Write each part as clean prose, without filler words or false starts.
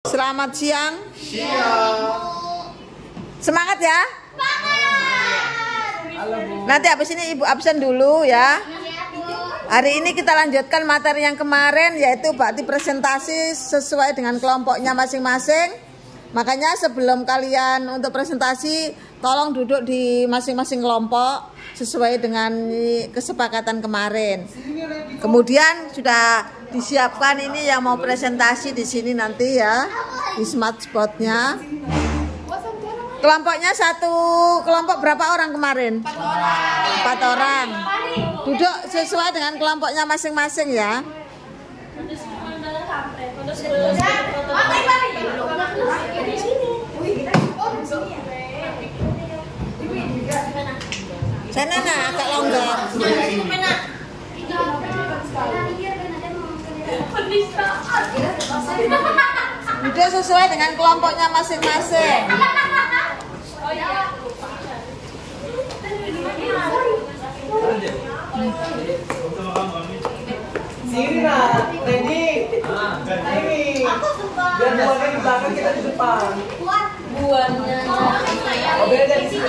Selamat siang. Siang. Semangat ya. Halo, Bu. Nanti habis ini Ibu absen dulu ya. Hari ini kita lanjutkan materi yang kemarin, yaitu bakti presentasi sesuai dengan kelompoknya masing-masing. Makanya sebelum kalian untuk presentasi, tolong duduk di masing-masing kelompok sesuai dengan kesepakatan kemarin. Kemudian sudah disiapkan ini yang mau presentasi di sini nanti ya, di smart spotnya. Kelompoknya satu kelompok berapa orang kemarin? 4 orang. Duduk sesuai dengan kelompoknya masing-masing ya. Sana agak longgar. Duduk sesuai dengan kelompoknya masing-masing. Sini lah, ready. Ini. Biar buatnya di belakang, kita di depan. Buahnya. Oh, beda di sini.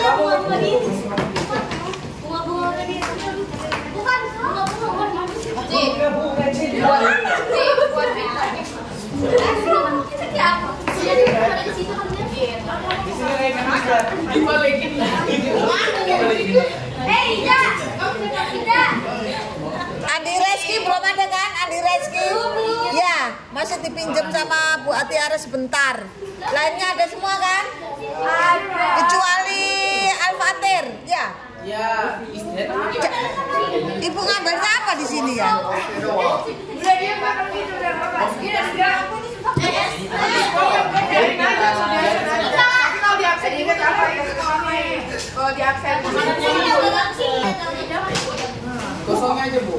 Andi Reski belum ada kan? Andi Reski? Ya, masih dipinjam sama Bu Atiara sebentar. Lainnya ada semua kan? Kecuali Al-Fatir, ya. Ya, Ibu ngambilnya apa di sini ya? Udah dia makan itu udah apa? Kalau di absen ingat apa ya? Kalau di absen kosongnya aja, Bu.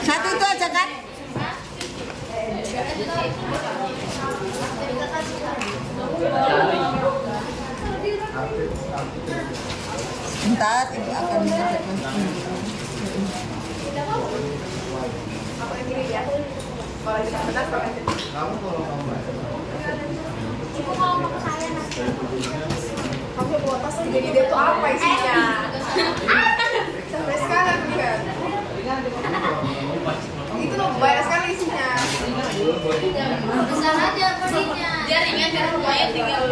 Satu itu aja kan? Sebentar, Ibu akan mengerjakan. kamu bawa tas jadi dia tuh apa isinya? Sampai sekarang kan. Itu loh banyak sekali isinya. Besar aja bodinya. Dia ringan biar lumayan tinggal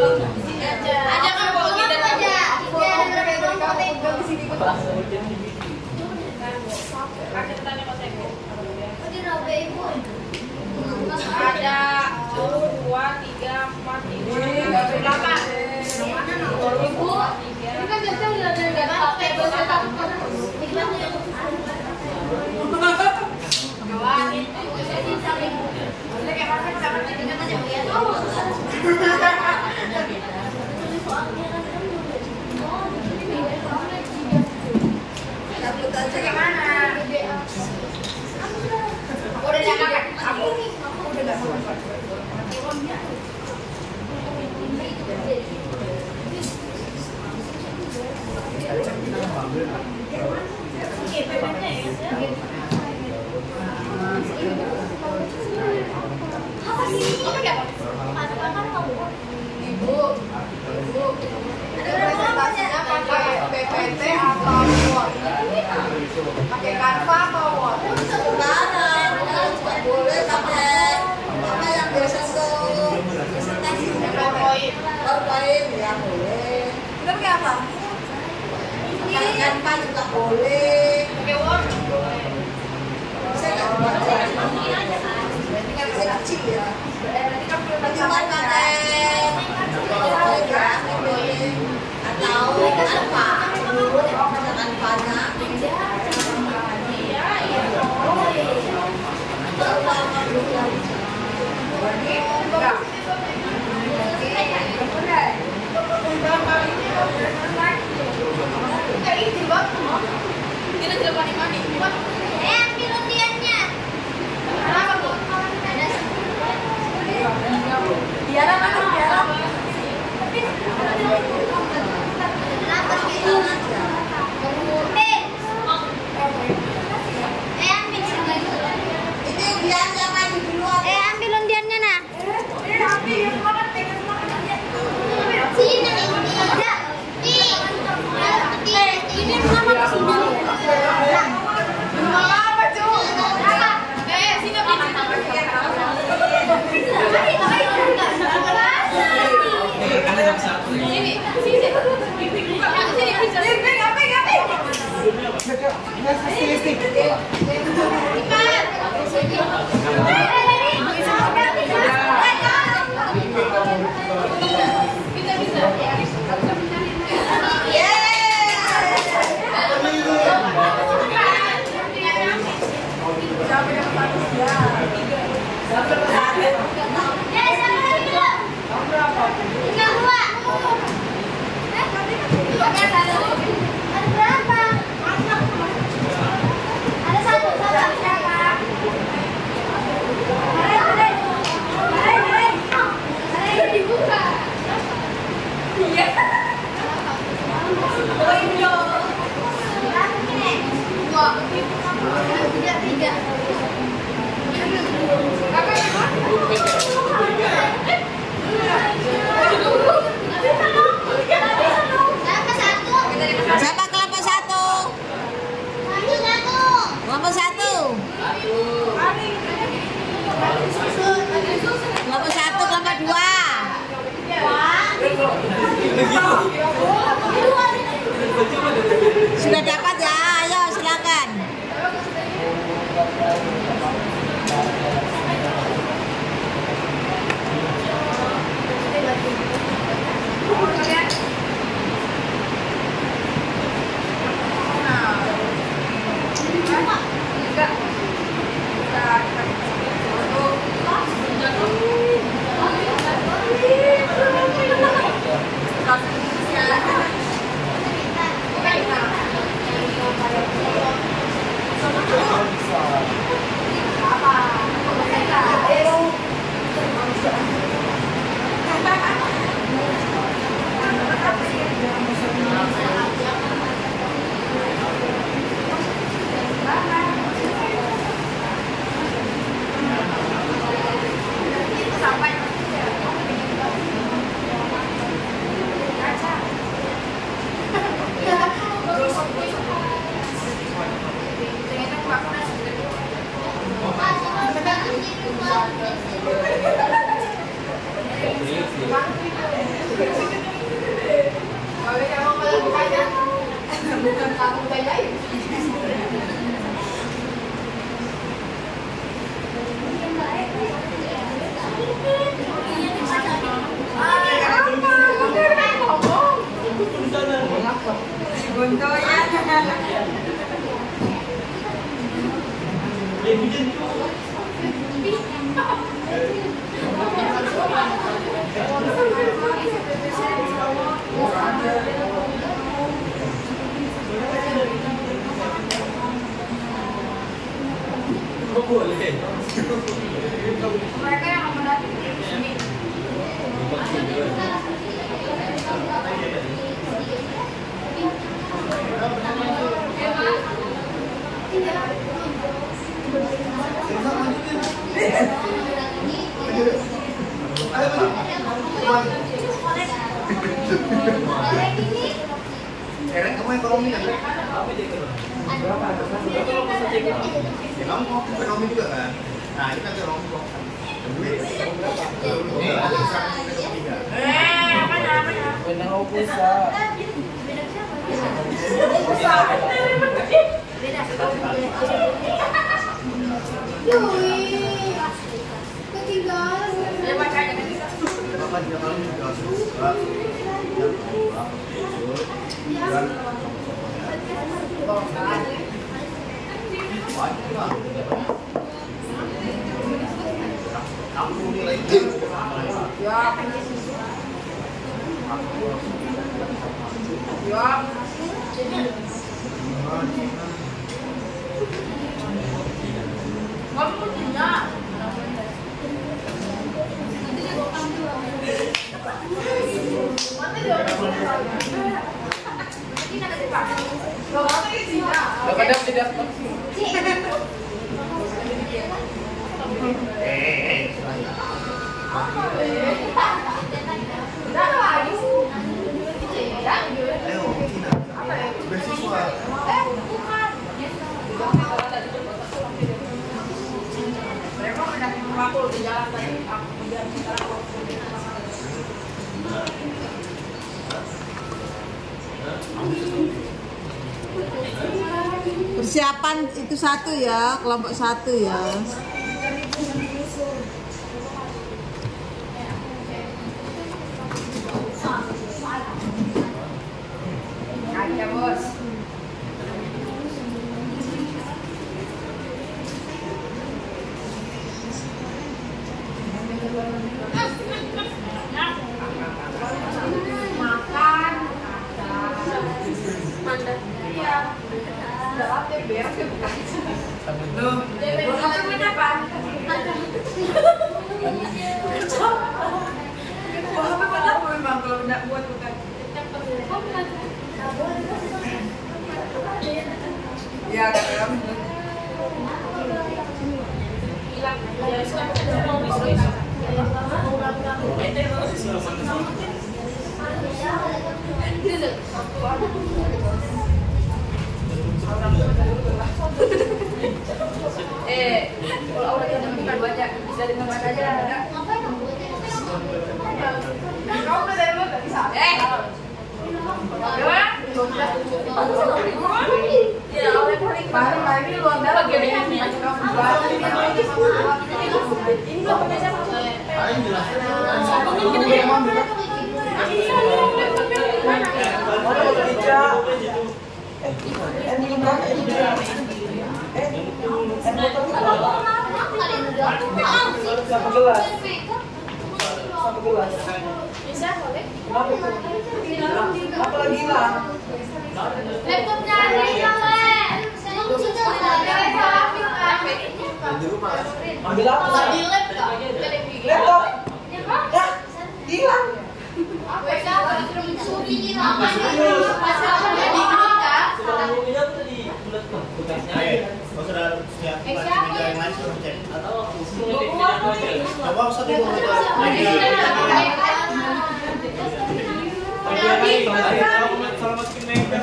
aja. Ada kan bawa kita aja. Bawa kayak dari kamu tinggal di sini. Ada tanya Mas Eko. Oh, dirabe ibu. Ada 1, 2, 3, 4, 5, 6, 8. Ibu, ini kan biasa udah ada pakai bahasa takut. Udah nyangka aku udah gak mau. Ibu, ada presentasinya pakai PPT atau Word? Pakai Canva atau Word? Sekarang juga boleh pakai apa yang biasa tuh presentasi PowerPoint ya boleh. Kita pakai apa? Pakai Canva juga boleh. Pakai Word? Saya nggak buat berarti kan saya kecil ya. Berarti kan belum Cuma pakai PowerPoint ya boleh atau Canva. Canva-nya. Kita tidak mani-mani. Ambil undiannya. Kenapa, Bu? Ada Sini, sini. Siapa kelompok 1? Kelompok 1. Kelompok 1, kelompok 2. Sudah dapat ya? Ayo silakan. Mereka yang mendatang di sini. Sekarang kamu ekonomi kan? Berapa? Ya kamu mau ekonomi juga kan? Nah ini kan ekonomi kok. Ini ada sekarang ekonomi nggak? Benang opusa. Aku udah jalan tadi, aku udah Persiapan itu satu ya, kelompok satu ya. Aja bos. Makan. Mandat. Iya. Udah apa beres ya bukan. Loh, apa apa? Apa memang kalau enggak buat bukan. Ya, kan. Kalau orang yang bukan baca bisa dengan baca aja ada. Kau udah dari lu enggak bisa. Ya, oleh paling bahan ini luar dalam bagian ini. Ini enggak pakai siapa? Ayo jelas. Bisa boleh? Apa lagi lah? Laptopnya ada yang lain. Di rumah. Ambil apa? Lagi laptop. Laptop. Ya, hilang. Ayo, kalau sudah siap meja yang lain suruh cek. Apa usah dulu. Kalau masukin meja.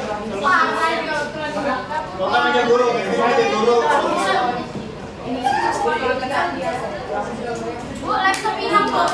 Kalau meja guru, meja guru. Bu, laptop hilang kok.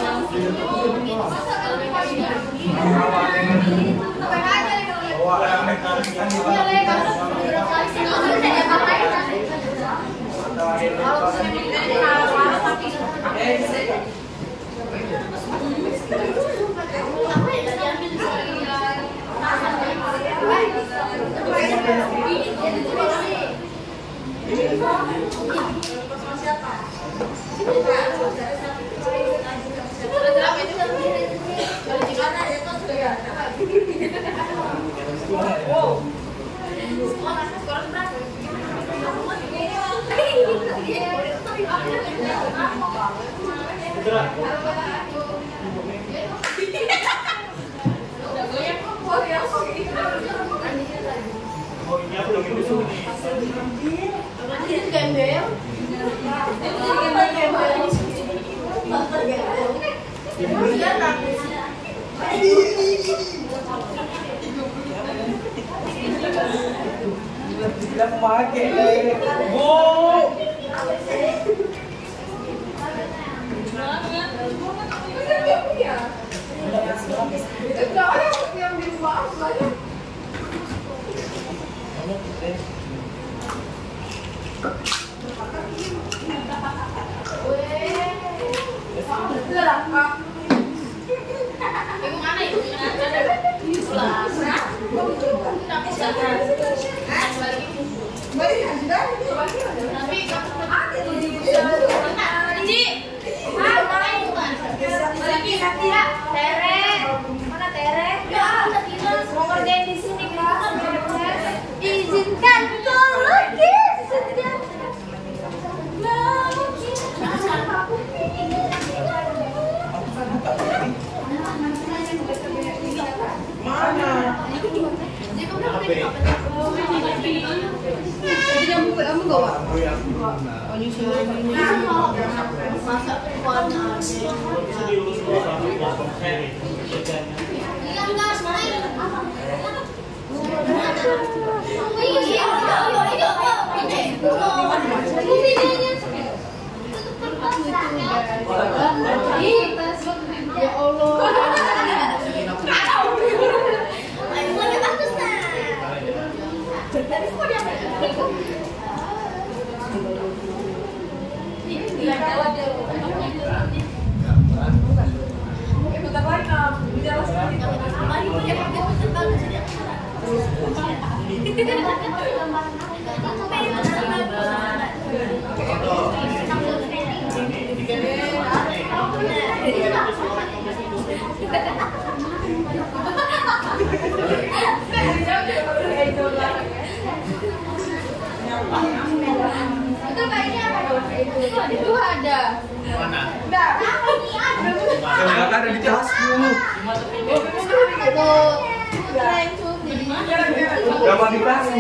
Oh iya, belum itu nih. Bilang memakai. Bu. Ibu mana ibu? Izinkan tolong Mana? Jadi yang buka kamu bawa? Masak warna ya Allah. Tapi kok dia Itu ada. Mana? Enggak. Enggak ada di kelasku. Itu keren tuh. Berapa di kelasku?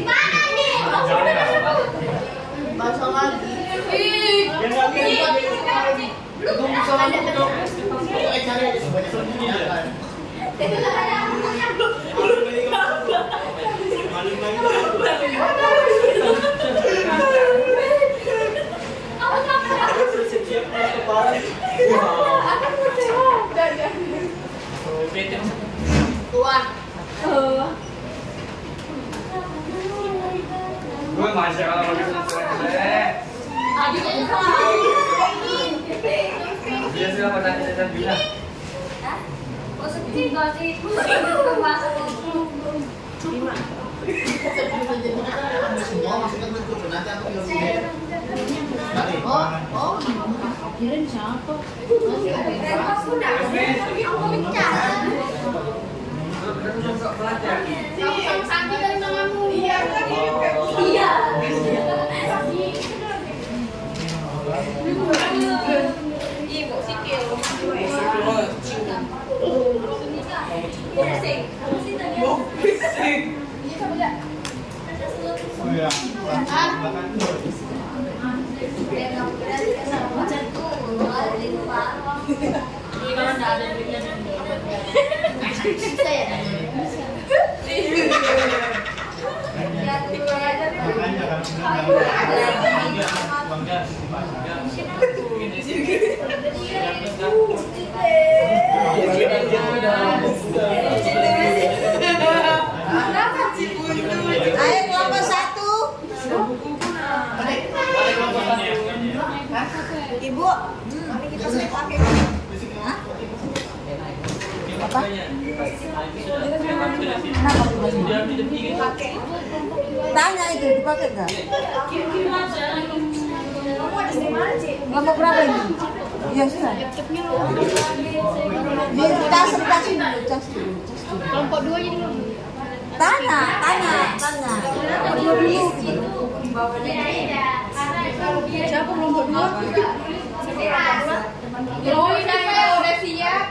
Mana nih? Bahasa lagi. Itu bisa langsung. Cari aja sebanyak semuanya. Gue masih kalau mau dia sudah pernah saya bilang. Semua masukkan bentuk nanti aku bilang. Kirain siapa? Kamu sakit dari tanganmu. Iya. Ibu sikil. Oh ya. Kalau nggak ada duitnya bisa ya? Ayo kelompok 1. Ibu, kita pakai. Apa? Tanya itu dipakai nggak? Kelompok berapa ini? Iya sudah. Di tas dulu. Kelompok 2 ini belum. Tanya. Dulu. Siapa kelompok 2? Oh, udah siap.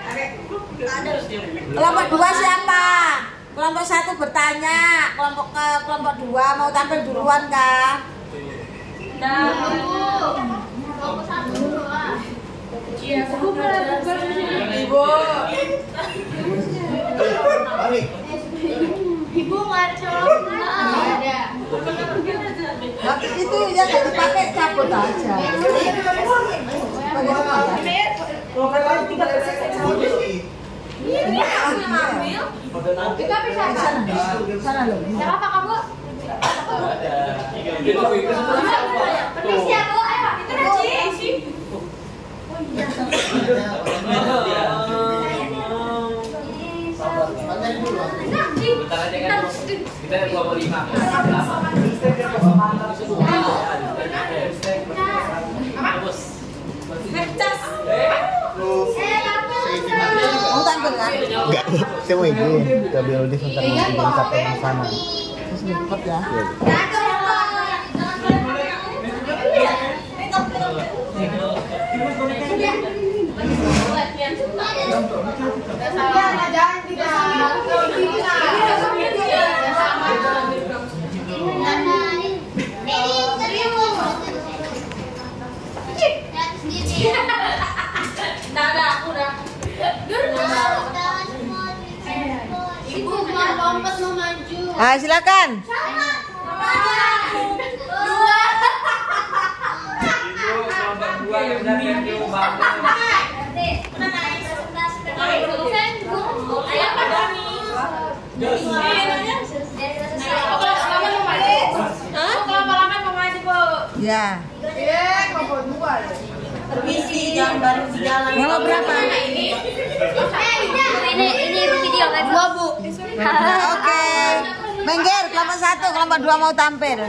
Kelompok 2 siapa? Kelompok 1 bertanya. Kelompok 2 mau tampil duluan kah? Kelompok 1 dulu lah. Iya, Ibu. Balik. Ibu ngaco. Ada. Itu ya nggak dipakai cabut aja. Kelompok lain tinggal Kita bisa Sana loh. Siapa apa kamu? Permisi ya, Bu. Ayo, itu Naci. Bentar aja kan. Kita ada 25. Mau tampil kan? Enggak, saya mau izin. Kita biar di sampai di sana. Terus cepet ya. Ibu mau lompat mau maju. Ah, silakan. Ya. Permisi, jangan baru di jalan. Mau berapa? Ini video kan? 2, Bu. Oke. Minggir, kelompok 1, kelompok 2 mau tampil.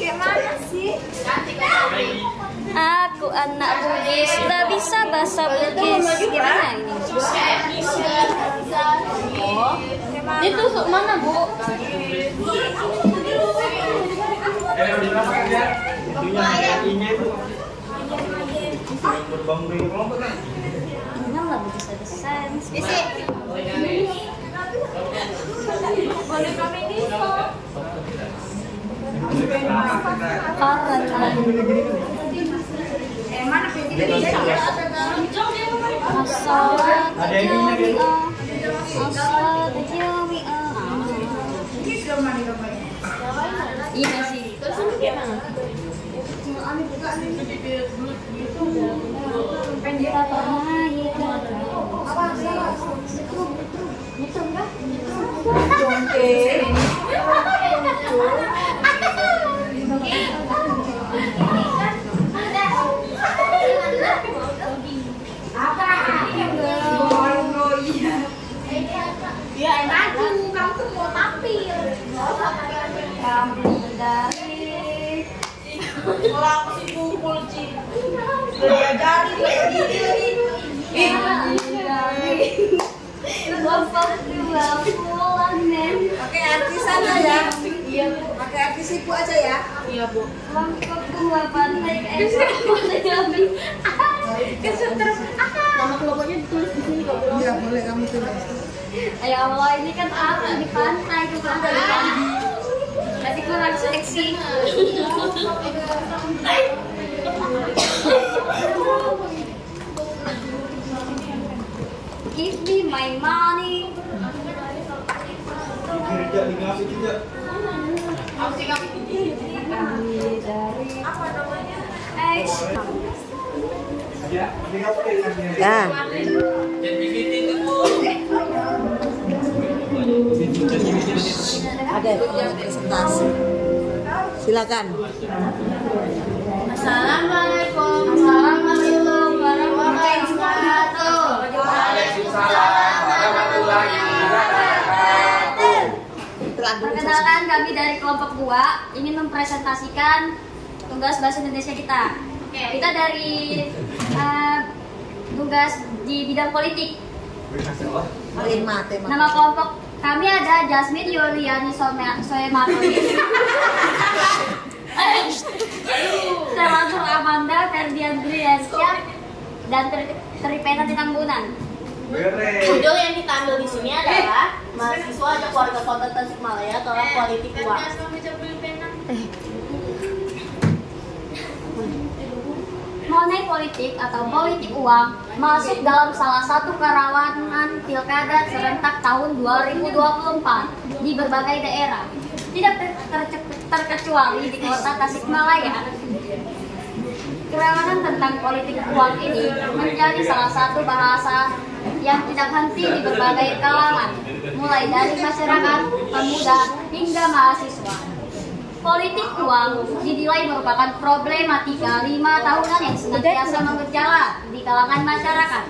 Gimana sih? Aku anak Bugis, tak bisa bahasa Bugis. Gimana ini? Itu mana, Bu? Enggak bisa desain. Isi. Boleh kami ini iya sih. Ya enak, kamu tuh mau tampil. Kamu dari orang si kumpul sih. Dari pakai artis aja ya. Iya, pakai artis ibu aja ya. Iya, Bu. Lengkap gua pantai kesetrum. Nama kelompoknya ditulis di sini kok. Iya, boleh kamu tulis. Ya Allah, ini kan aku di pantai ke pantai. Nanti kurang seksi. Give me my money. Apa namanya? Ya. Ada presentasi. Silakan. Assalamualaikum warahmatullahi wabarakatuh. Waalaikumsalam warahmatullahi wabarakatuh. Perkenalkan, kami dari kelompok 2 ingin mempresentasikan tugas bahasa Indonesia kita. Kita dari tugas di bidang politik. Nama kelompok kami ada Jasmine Yuliani Soemaroni, Termasuk Amanda Ferdiandri Yansyah, dan Tripena Tinambunan. Judul yang kita ambil di sini adalah mahasiswa ada keluarga kota Tasikmalaya tolak politik uang. Money politik atau politik uang masuk dalam salah satu kerawanan pilkada serentak tahun 2024 di berbagai daerah, tidak terkecuali di kota Tasikmalaya. Kerawanan tentang politik uang ini menjadi salah satu bahasa yang tidak henti di berbagai kalangan, mulai dari masyarakat, pemuda, hingga mahasiswa. Politik uang dinilai merupakan problematika 5 tahunan yang senantiasa mengejala di kalangan masyarakat.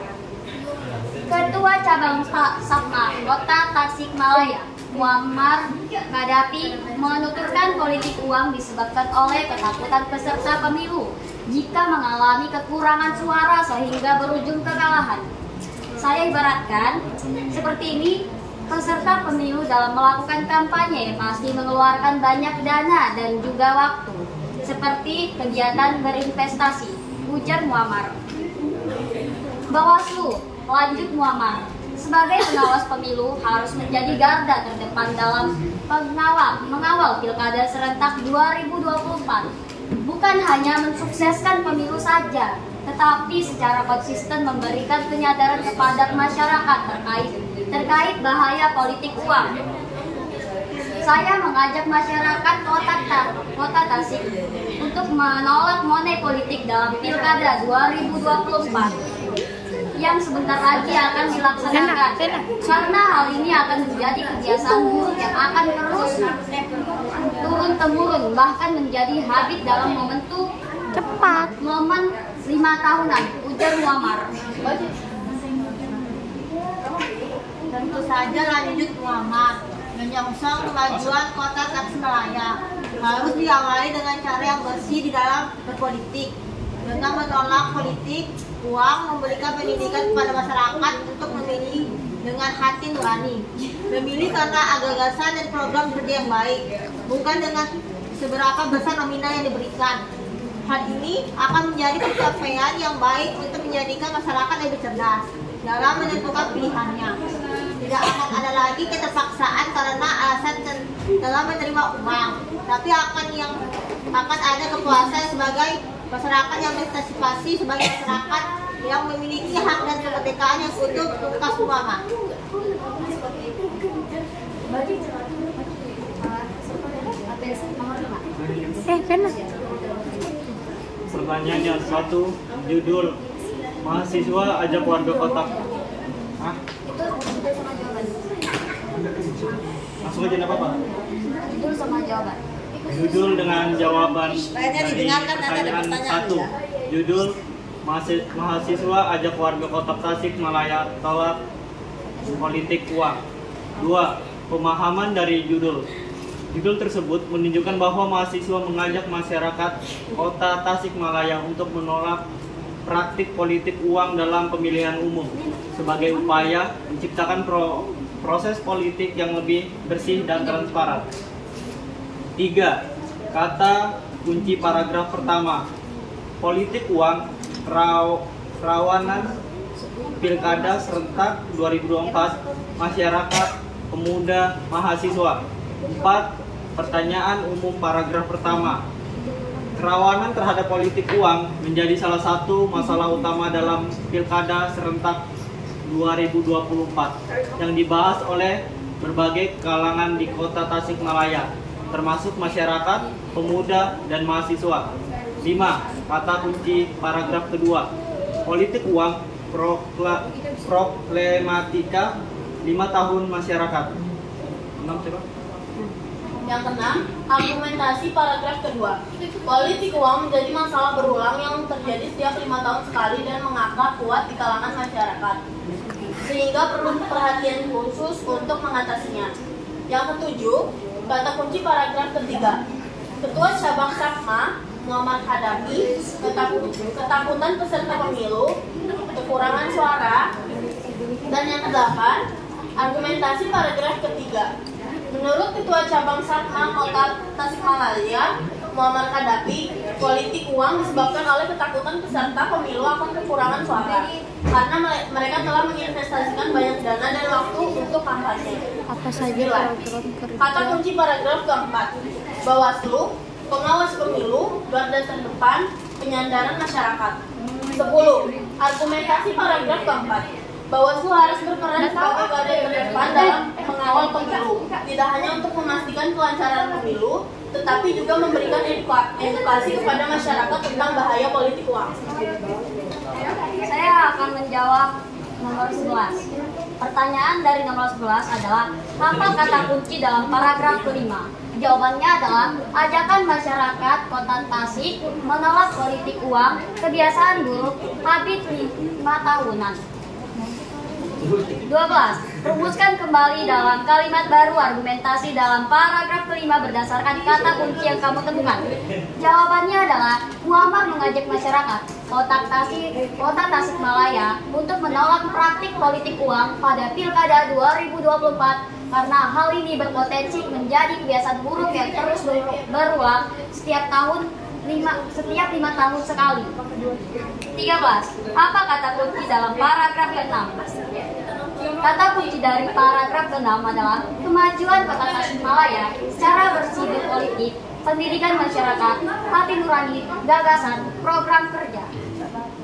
Ketua Cabang Sapma Kota Tasikmalaya, Muammar Gaddafi, menuturkan politik uang disebabkan oleh ketakutan peserta pemilu jika mengalami kekurangan suara sehingga berujung kekalahan. Saya ibaratkan seperti ini, peserta pemilu dalam melakukan kampanye pasti mengeluarkan banyak dana dan juga waktu, seperti kegiatan berinvestasi, ujar Muammar. Bawaslu, lanjut Muammar, sebagai pengawas pemilu harus menjadi garda terdepan dalam mengawal pilkada serentak 2024. Bukan hanya mensukseskan pemilu saja, tetapi secara konsisten memberikan penyadaran kepada masyarakat terkait bahaya politik uang. Saya mengajak masyarakat Kota Tasik untuk menolak money politik dalam pilkada 2024. yang sebentar lagi akan dilaksanakan. Karena hal ini akan menjadi kebiasaan buruk yang akan terus turun-temurun, bahkan menjadi habit dalam momen 5 tahunan, ujar Muammar. Tentu saja lanjut Muammar, menyongsong kemajuan kota Tasikmalaya harus diawali dengan cara yang bersih di dalam berpolitik, dengan menolak politik uang, memberikan pendidikan kepada masyarakat untuk memilih dengan hati nurani, memilih karena gagasan dan program kerja yang baik, bukan dengan seberapa besar nominal yang diberikan. Hal ini akan menjadi pencapaian yang baik untuk menjadikan masyarakat lebih cerdas dalam menentukan pilihannya. Tidak akan ada lagi keterpaksaan karena alasan dalam menerima uang, tapi akan ada kepuasan sebagai masyarakat yang berpartisipasi, sebagai masyarakat yang memiliki hak dan kemerdekaan yang utuh, tuntas Muammar. Pertanyaannya 1, judul mahasiswa ajak warga kota. Hah? Langsung aja apa-apa? Judul sama jawaban. Judul dengan jawaban Lainnya dari didengarkan, nanti ada pertanyaan pertanyaan 1. ya. Judul mahasiswa ajak warga kota Tasikmalaya tolak politik uang. 2. Pemahaman dari judul. Judul tersebut menunjukkan bahwa mahasiswa mengajak masyarakat kota Tasikmalaya untuk menolak praktik politik uang dalam pemilihan umum sebagai upaya menciptakan proses politik yang lebih bersih dan transparan. 3. Kata kunci paragraf pertama. Politik uang, rawanan pilkada serentak 2024, masyarakat, pemuda, mahasiswa. 4. Pertanyaan umum paragraf pertama. Kerawanan terhadap politik uang menjadi salah satu masalah utama dalam pilkada serentak 2024 yang dibahas oleh berbagai kalangan di kota Tasikmalaya, termasuk masyarakat, pemuda, dan mahasiswa. 5. Kata kunci paragraf kedua. Politik uang, problematika 5 tahun masyarakat. 6 siapa? Yang keenam, argumentasi paragraf kedua. Politik uang menjadi masalah berulang yang terjadi setiap 5 tahun sekali dan mengakar kuat di kalangan masyarakat, sehingga perlu perhatian khusus untuk mengatasinya. Yang ketujuh, kata kunci paragraf ketiga. Ketua Cabang Sakma, Muammar Gaddafi, ketakutan peserta pemilu, kekurangan suara. Dan yang kedelapan, argumentasi paragraf ketiga. Menurut Ketua Cabang Sakma Kota Tasikmalaya, Muammar Gaddafi, politik uang disebabkan oleh ketakutan peserta pemilu akan kekurangan suara karena mereka telah menginvestasikan banyak dana dan waktu untuk kampanye. Apa saja Kata kunci paragraf keempat. Bawaslu, pengawas pemilu, garda terdepan, penyandaran masyarakat. 10. Argumentasi paragraf keempat. Bawaslu harus berperan sebagai garda terdepan dalam mengawal pemilu, tidak hanya untuk memastikan kelancaran pemilu, tetapi juga memberikan edukasi kepada masyarakat tentang bahaya politik uang. Saya akan menjawab nomor 11. Pertanyaan dari nomor 11 adalah, apa kata kunci dalam paragraf kelima? Jawabannya adalah ajakan masyarakat Kota Tasik menolak politik uang, kebiasaan buruk, habit 5 tahunan. 12. Rumuskan kembali dalam kalimat baru argumentasi dalam paragraf kelima berdasarkan kata kunci yang kamu temukan. Jawabannya adalah Muammar mengajak masyarakat Kota Tasikmalaya untuk menolak praktik politik uang pada Pilkada 2024 karena hal ini berpotensi menjadi kebiasaan buruk yang terus berulang setiap 5 tahun sekali. 13. Apa kata kunci dalam paragraf ke-6? Kata kunci dari paragraf ke-6 adalah kemajuan Kota Tasikmalaya secara bersih berpolitik, pendidikan masyarakat, hati nurani, gagasan, program kerja.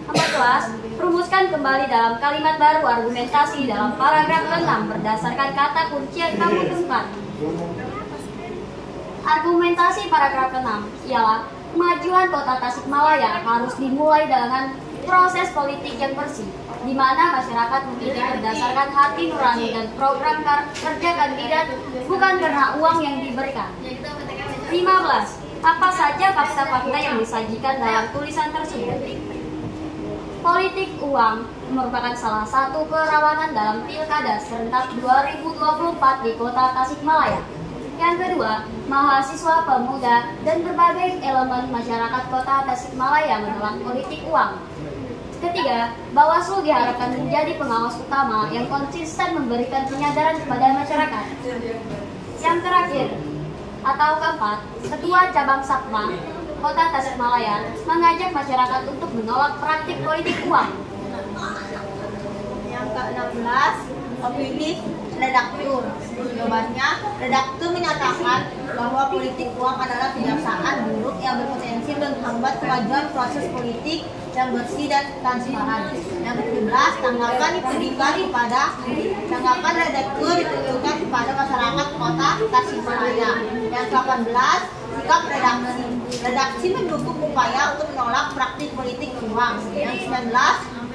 14. Rumuskan kembali dalam kalimat baru argumentasi dalam paragraf ke-6 berdasarkan kata kunci yang kamu temukan. Argumentasi paragraf ke-6 ialah kemajuan Kota Tasikmalaya harus dimulai dengan proses politik yang bersih. di mana masyarakat memilih berdasarkan hati nurani dan program kerja kandidat, bukan karena uang yang diberikan. 15. Apa saja fakta-fakta yang disajikan dalam tulisan tersebut? Politik uang merupakan salah satu kerawanan dalam pilkada serentak 2024 di kota Tasikmalaya. Yang kedua, mahasiswa, pemuda, dan berbagai elemen masyarakat kota Tasikmalaya menolak politik uang. Ketiga, Bawaslu diharapkan menjadi pengawas utama yang konsisten memberikan penyadaran kepada masyarakat. Yang terakhir, atau keempat, Ketua Cabang Satma Kota Tasikmalaya mengajak masyarakat untuk menolak praktik politik uang. Yang ke-16, opini redaktur. Jawabannya, redaktur menyatakan bahwa politik uang adalah kebiasaan buruk yang berpotensi menghambat kemajuan proses politik yang bersih dan transparan. Yang ke-17, tanggapan redaktur ditujukan kepada masyarakat kota Tasikmalaya. Yang ke-18, sikap redaksi. Redaksi mendukung upaya untuk menolak praktik politik uang. Yang ke-19,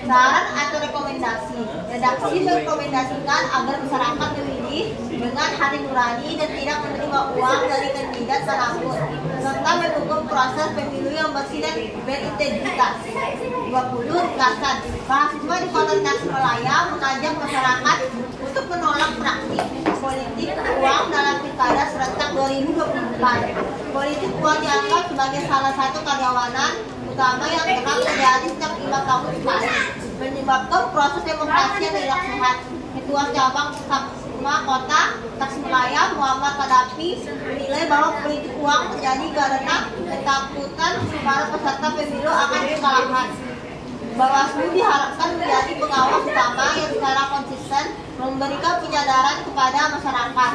saran atau rekomendasi. Redaksi merekomendasikan agar masyarakat memilih dengan hati nurani dan tidak menerima uang dari kandidat manapun, serta mendukung proses pemilu yang bersih dan berintegritas. 20. Ringkasan. Mahasiswa di Kota Tasikmalaya mengajak masyarakat untuk menolak praktik politik uang dalam pilkada serentak 2024. Politik uang dianggap sebagai salah satu karyawanan utama yang kerap terjadi setiap 5 tahun sekali, menyebabkan proses demokrasi yang tidak sehat. Ketua Cabang Satma Kota Tasikmalaya Muhammad Kadafi menilai bahwa politik uang terjadi karena ketakutan para peserta pemilu akan kekalahan. Bawaslu diharapkan menjadi pengawas utama yang secara konsisten memberikan penyadaran kepada masyarakat.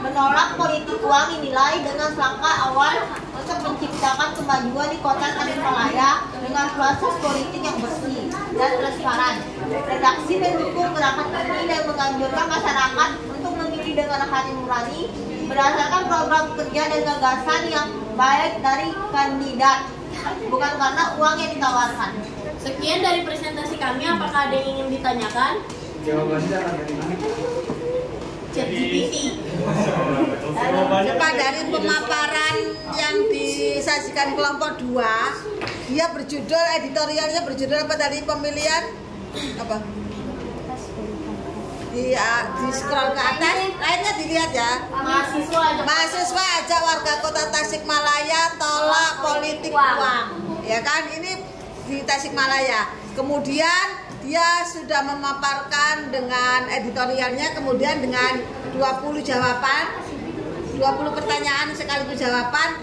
Menolak politik uang dinilai dengan langkah awal untuk menciptakan kemajuan di kota Tasikmalaya dengan proses politik yang bersih dan transparan. Redaksi mendukung gerakan ini dan menganjurkan masyarakat untuk memilih dengan hati nurani berdasarkan program kerja dan gagasan yang baik dari kandidat, bukan karena uang yang ditawarkan. Sekian dari presentasi kami. Apakah ada yang ingin ditanyakan? Jawabannya dari ChatGPT. Coba dari pemaparan yang disajikan kelompok 2, dia berjudul, editorialnya berjudul apa tadi, pemilihan apa? Di scroll ke atas, lainnya dilihat ya. Mahasiswa ajak warga kota Tasikmalaya tolak politik uang. Ya kan, ini di Tasikmalaya. Kemudian dia sudah memaparkan dengan editorialnya, kemudian dengan 20 jawaban, 20 pertanyaan sekaligus jawaban.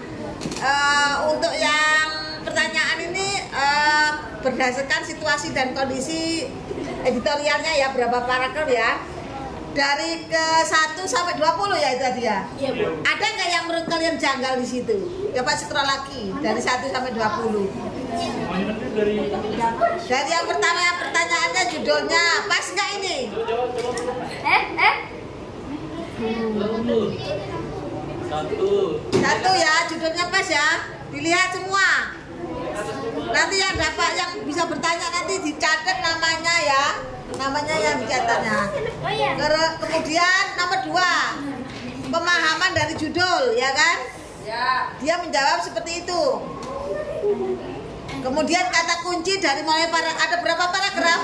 Untuk yang pertanyaan ini berdasarkan situasi dan kondisi editorialnya ya, berapa paragraf ya, dari ke 1 sampai 20 ya itu tadi ya. Iya, Bu. Ada nggak yang menurut kalian janggal di situ? Coba scroll lagi dari 1 sampai 20. Dari yang pertama, yang pertanyaannya judulnya pas nggak ini? Satu ya, judulnya pas ya, dilihat semua. Nanti yang dapat, yang bisa bertanya nanti dicatat namanya ya, namanya yang dicatatnya. Kemudian nomor 2, pemahaman dari judul, ya kan? Dia menjawab seperti itu. Kemudian kata kunci dari mulai ada berapa paragraf?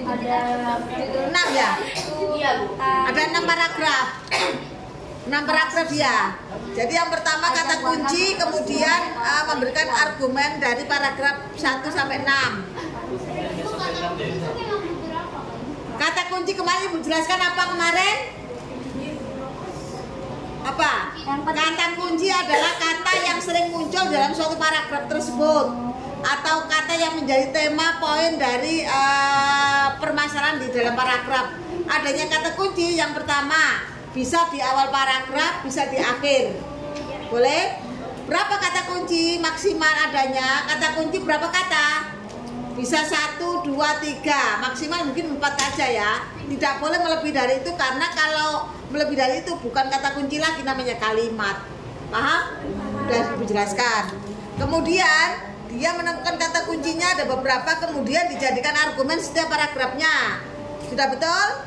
Ada 6 ya? Iya, Bu. Ada 6 paragraf. 6 paragraf ya. Jadi yang pertama kata kunci, kemudian memberikan argumen dari paragraf 1 sampai 6. Kata kunci kemarin Ibu jelaskan apa kemarin? Apa? Kata kunci adalah kata yang sering muncul dalam suatu paragraf tersebut, atau kata yang menjadi tema poin dari permasalahan di dalam paragraf. Adanya kata kunci yang pertama bisa di awal paragraf, bisa di akhir. Boleh? Berapa kata kunci maksimal adanya? Kata kunci berapa kata? Bisa 1, 2, 3, maksimal mungkin 4 saja ya. Tidak boleh melebihi dari itu, karena kalau melebihi dari itu bukan kata kunci lagi, namanya kalimat. Paham? Sudah dijelaskan. Kemudian dia menemukan kata kuncinya ada beberapa, kemudian dijadikan argumen setiap paragrafnya. Sudah betul?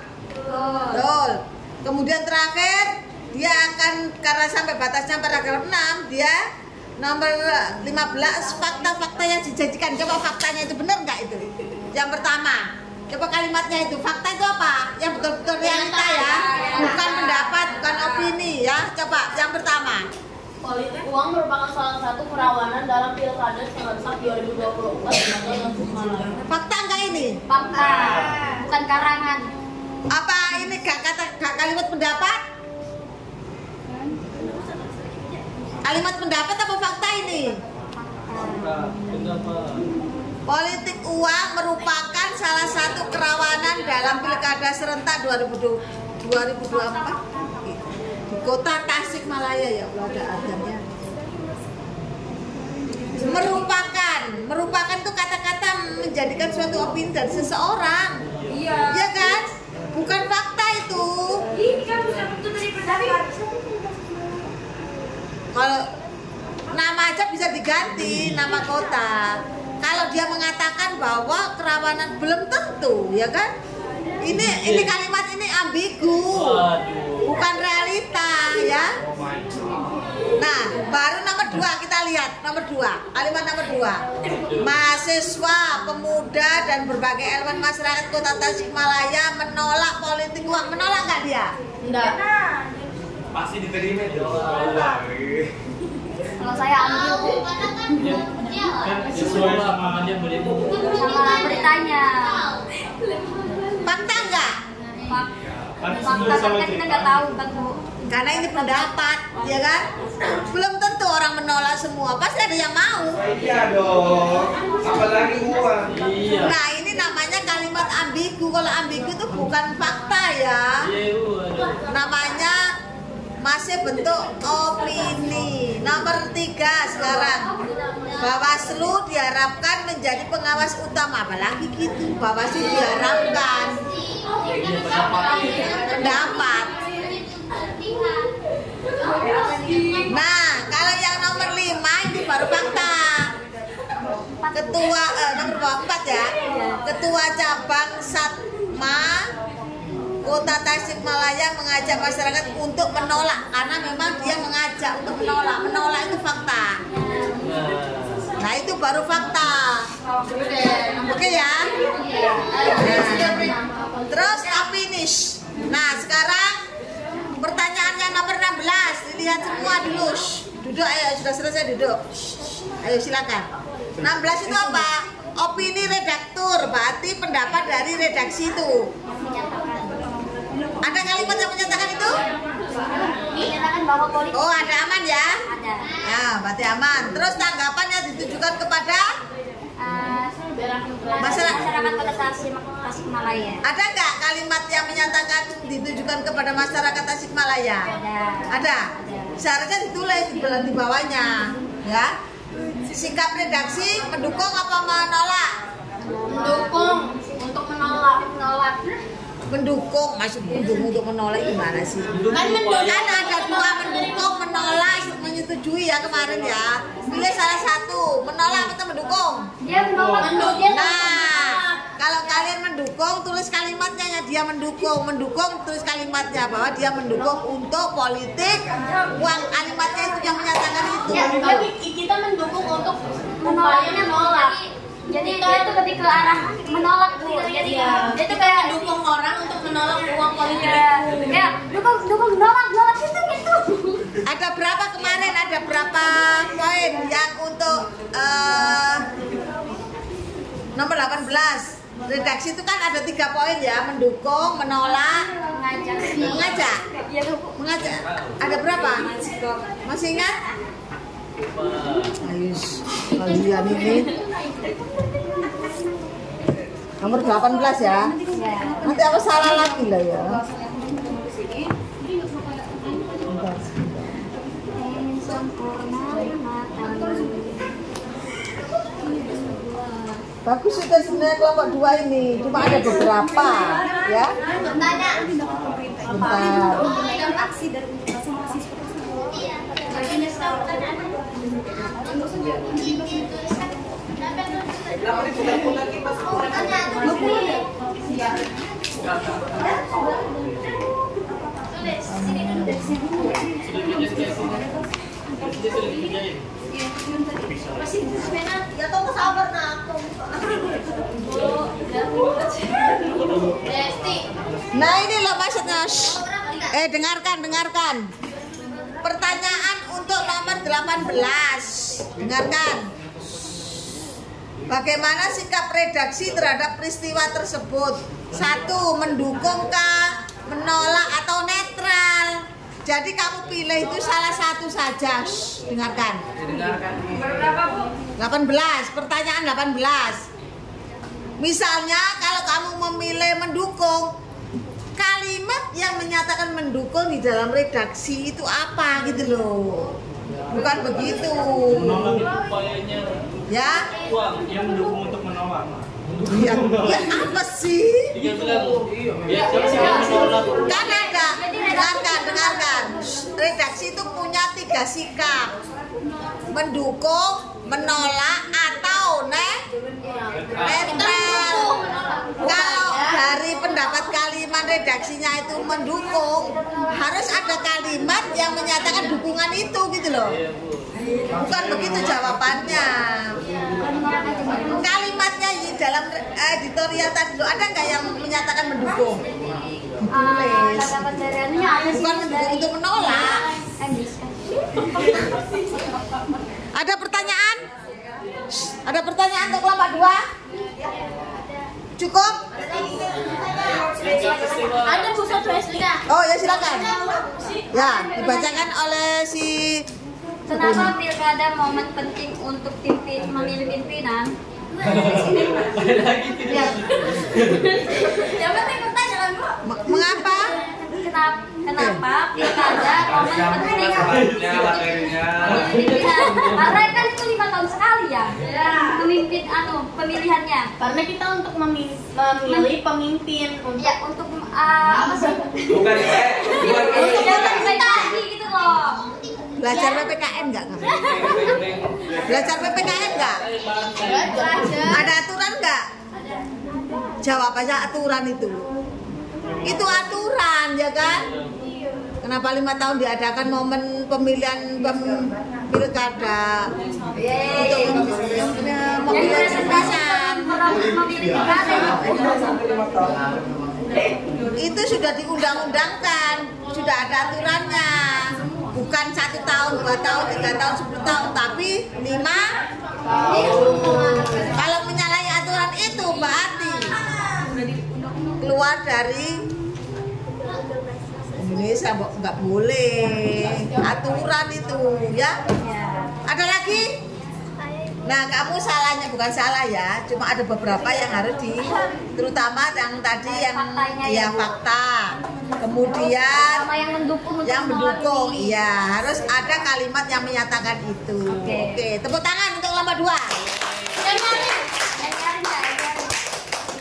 Betul. Kemudian terakhir dia akan, karena sampai batasnya paragraf 6, dia nomor 15 fakta-fakta yang dijanjikan. Coba faktanya itu benar nggak itu? Yang pertama, coba kalimatnya itu, fakta itu apa? Yang betul-betul realita ya, bukan pendapat, bukan opini ya. Coba yang pertama. Politik uang merupakan salah satu kerawanan dalam pilkada serentak 2024 di Tasik Malaya. Fakta nggak ini? Fakta, bukan karangan. Apa ini gak kalimat pendapat? Kalimat pendapat apa fakta ini? Politik uang merupakan salah satu kerawanan dalam pilkada serentak 2024 di kota Tasikmalaya. Ya Allah, ada adanya. Merupakan itu kata-kata menjadikan suatu opini dari seseorang. Iya. Iya kan? Bukan fakta itu. Ini kan bukan betul dari pendapat. Kalau nama aja bisa diganti, nama kota. Kalau dia mengatakan bahwa kerawanan, belum tentu, ya kan? Ini kalimat ini ambigu, bukan realita, ya. Nah, baru nomor 2 kita lihat, nomor 2, kalimat nomor 2. Mahasiswa, pemuda dan berbagai elemen masyarakat Kota Tasikmalaya menolak politik uang. Menolak nggak dia? Enggak. Pasti diterima dong. Kalau saya ambil Kan sesuai sama yang sama beritanya. Fakta nggak? Fakta kan kita nggak tahu kan Bu. Karena ini pendapat, ya kan? Belum tentu orang menolak semua, pasti ada yang mau. Iya dong. Apalagi uang. Iya. Nah, ini namanya kalimat ambigu. Kalau ambigu itu bukan fakta ya. Namanya masih bentuk opini. Nomor 3 sekarang. Bawaslu diharapkan menjadi pengawas utama. Apalagi gitu, Bawaslu diharapkan. Pendapat. Nah, kalau yang nomor 5 ini baru fakta. Ketua nomor 4 ya. Ketua cabang Satma Kota Tasikmalaya mengajak masyarakat untuk menolak, karena memang dia mengajak untuk menolak. Menolak itu fakta. Nah, itu baru fakta. Oke ya. Terus finish. Nah, sekarang pertanyaannya nomor 16. Dilihat semua dulu. Duduk, ayo, sudah selesai duduk. Ayo silakan. 16 itu apa? Opini redaktur, berarti pendapat dari redaksi itu. Ada kalimat yang menyatakan itu? Menyatakan bahwa politik. Oh, ada aman ya? Ada. Ya, berarti aman. Terus tanggapan yang ditujukan kepada masyarakat Kota Tasikmalaya. Ada nggak kalimat yang menyatakan ditujukan kepada masyarakat Tasikmalaya? Ada. Seharusnya ditulis di bawahnya, ya. Sikap redaksi mendukung apa menolak? Mendukung untuk menolak. Mendukung, masuk untuk menolak gimana sih? Kan mendukung. Kan ada 2, mendukung, menolak, menyetujui ya kemarin ya. Pilih salah satu, menolak atau mendukung? Dia menolak. Nah, kalau kalian mendukung, tulis kalimatnya ya, dia mendukung. Mendukung, tulis kalimatnya bahwa dia mendukung untuk politik uang. Kalimatnya itu yang menyatakan itu. Tapi kita mendukung untuk menolak. Jadi itu lebih ke arah menolak Bu. Jadi itu kayak dukung orang untuk menolak uang politik. Ya, dukung menolak gitu. Ada berapa kemarin? Ada berapa poin yang untuk nomor 18? Redaksi itu kan ada 3 poin ya, mendukung, menolak, mengajak. Mengajak. Ada berapa? Masih ingat? Ayo, kalian ini. Nomor 18 ya. Nanti aku salah lagi lah ya. Bagus sudah sebenarnya kelompok 2 ini, cuma ada beberapa ya. Bentar. Dapat diputar-putar kita semua. Ya tunggu sabar nak. Nah ini loh maksudnya. Dengarkan. Pertanyaan untuk nomor 18. Dengarkan. Bagaimana sikap redaksi terhadap peristiwa tersebut? 1. Mendukungkah, menolak atau netral? Jadi kamu pilih itu salah satu saja. Dengarkan. 18. Pertanyaan 18. Misalnya kalau kamu memilih mendukung, kalimat yang menyatakan mendukung di dalam redaksi itu apa gitu loh. Bukan begitu. Menolak itu upayanya Ya? uang yang mendukung untuk menolak. Ya apa sih? Dia bilang, ya siapa sih yang menolak? Kan ada. Dengarkan. Redaksi itu punya 3 sikap. Mendukung, menolak, atau netral. Kalau dari pendapat kalimat redaksinya itu mendukung, harus ada kalimat yang menyatakan dukungan itu gitu loh. Bukan begitu jawabannya. Kalimatnya di dalam editorial tadi lo ada nggak yang menyatakan mendukung? Ditulis. Bukan mendukung untuk menolak. Ada pertanyaan? Ada pertanyaan untuk kelompok 2? Cukup? Ada Bu satu SD. Oh ya silakan. Ya dibacakan oleh si. Kenapa pilkada momen penting untuk memilih pimpinan? Yang penting pertanyaan Bu. Mengapa? Kenapa pilkada momen penting pimpinan? Karena kan itu 5 tahun sekali ya. Memimpin pemilihannya. Karena kita untuk memilih pemimpin Untuk apa sih? Bukan Gitu loh. Belajar PPKN nggak kamu? Belajar PPKN nggak? Ada aturan nggak? Jawabannya aturan itu. Itu aturan ya kan? Kenapa 5 tahun diadakan momen pemilihan pilkada untuk memilih pimpinan? Itu sudah diundang-undangkan, sudah ada aturannya. Bukan 1 tahun, 2 tahun, 3 tahun, 10 tahun, tapi 5. Kalau menyalahi aturan itu berarti keluar dari Indonesia, nggak boleh. Aturan itu ya. Ada lagi? Nah, kamu salahnya bukan salah ya, cuma ada beberapa yang harus terutama yang tadi yang fakta. Kemudian yang mendukung, iya harus ada kalimat yang menyatakan itu. Oke, tepuk tangan untuk kelompok 2.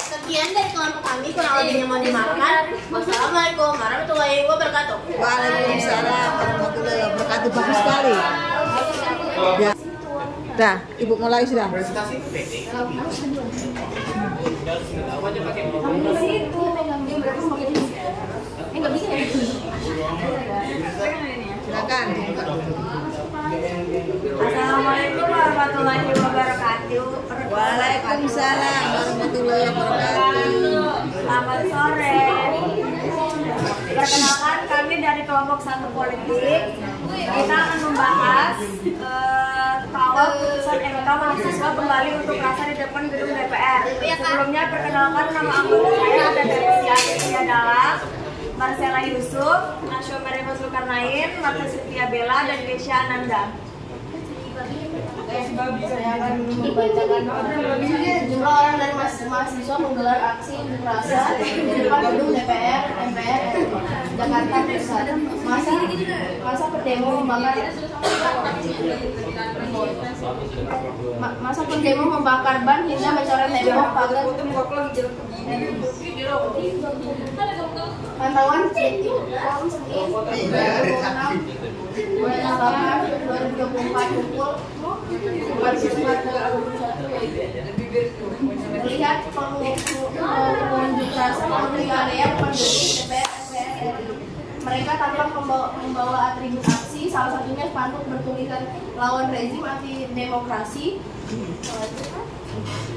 Sekian dari kelompok kami, kurang lebihnya mohon dimaafkan. Wassalamualaikum warahmatullahi wabarakatuh. Waalaikumsalam warahmatullahi wabarakatuh. Bagus sekali. Ya. Dah, Ibu mulai sudah. Presentasi PT. Silakan. Assalamualaikum warahmatullahi wabarakatuh. Waalaikumsalam warahmatullahi wabarakatuh. Selamat sore. Perkenalkan kami dari kelompok 1 politik. Kita akan membahas kawal putusan MK mahasiswa kembali untuk rasa di depan gedung DPR. Sebelumnya perkenalkan nama anggota saya ada dari Sia adalah Marcella Yusuf, Nasyo Merima Zulkarnain, Marta Sylvia Bella, dan Keisha Ananda. Saya akan membacakan jumlah orang dari mahasiswa menggelar aksi unjuk rasa di depan gedung DPR MPR Jakarta Pusat. Masa pendemo membakar ban hingga mencoret tembok pagar. Pantauan Kom 2024 pukul 4.41. Melihat pengunjuk rasa memenuhi area depan gedung DPR MPR RI. Mereka tampak membawa atribut aksi, salah satunya spanduk bertulisan lawan rezim anti demokrasi.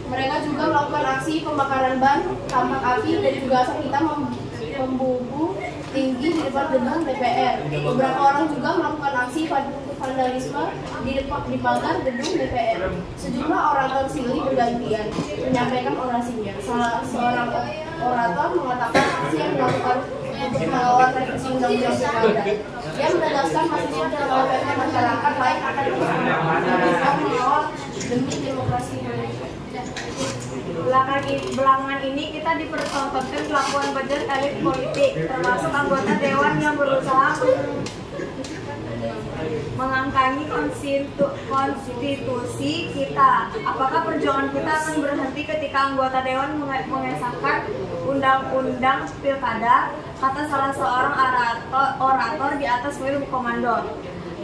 Mereka juga melakukan aksi pembakaran ban, tampak api dan juga asap hitam membumbung tinggi di depan gedung DPR. Beberapa orang juga melakukan aksi vandalisme di pagar gedung DPR. Sejumlah orator silih bergantian menyampaikan orasinya. Salah seorang orator mengatakan aksi yang dilakukan untuk melawan revisi undang-undang pilkada. Dia menegaskan mahasiswa dalam melakukan masyarakat lain akan bisa mengawal demi demokrasi Indonesia. Belakangan ini kita dipertontonkan kelakuan bejat elit politik, termasuk anggota dewan yang berusaha mengangkangi konstitusi kita. Apakah perjuangan kita akan berhenti ketika anggota dewan mengesahkan undang-undang pilkada? Kata salah seorang orator di atas podium komando.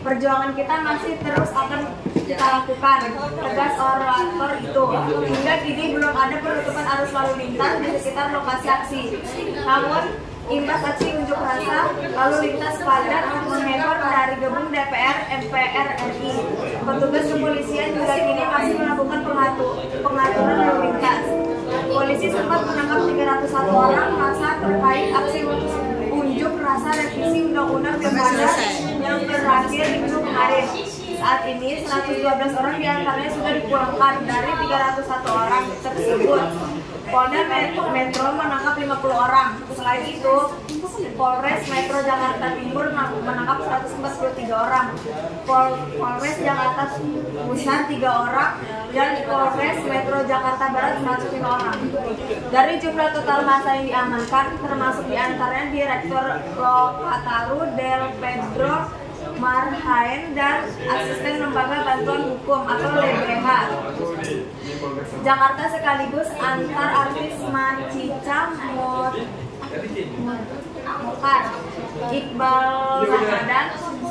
Perjuangan kita masih terus akan kita lakukan, tegas orator itu. Hingga kini belum ada penutupan arus lalu lintas di sekitar lokasi aksi. Namun, imbas aksi unjuk rasa, lalu lintas padat mengheboh dari gedung DPR MPR RI. Petugas kepolisian juga kini masih melakukan pengaturan lalu lintas. Polisi sempat menangkap 301 orang massa terkait aksi unjuk rasa revisi undang-undang pilkada yang terakhir di minggu kemarin. Saat ini 112 orang diantaranya sudah dipulangkan dari 301 orang tersebut. Polda Metro menangkap 50 orang. Selain itu, Polres Metro Jakarta Timur menangkap 143 orang. Polres Jakarta Pusat 3 orang dan Polres Metro Jakarta Barat 105 orang. Dari jumlah total massa yang diamankan, termasuk diantaranya Direktur Lokataru Del Pedro Marhaen dan Asisten Lembaga Bantuan Hukum atau LBH. Jakarta sekaligus antar artis Macica Mokar Iqbal Ramadan.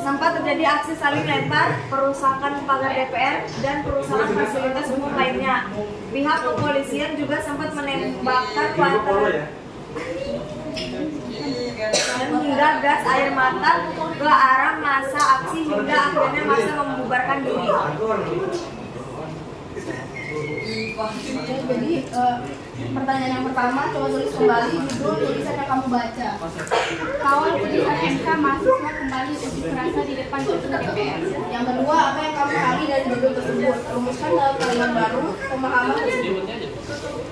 Sempat terjadi aksi saling lempar, perusakan pagar DPR dan perusakan fasilitas umum lainnya. Pihak kepolisian juga sempat menembakkan water hingga gas air mata ke arah massa aksi hingga akhirnya massa membubarkan diri. Jadi pertanyaan yang pertama, coba tulis kembali judul tulisan yang kamu baca. Kawal putusan MK mahasiswa kembali unjuk rasa di depan gedung DPR. Yang kedua, apa yang kamu pahami dari judul tersebut? Rumuskan dalam kalimat baru pemahaman tersebut.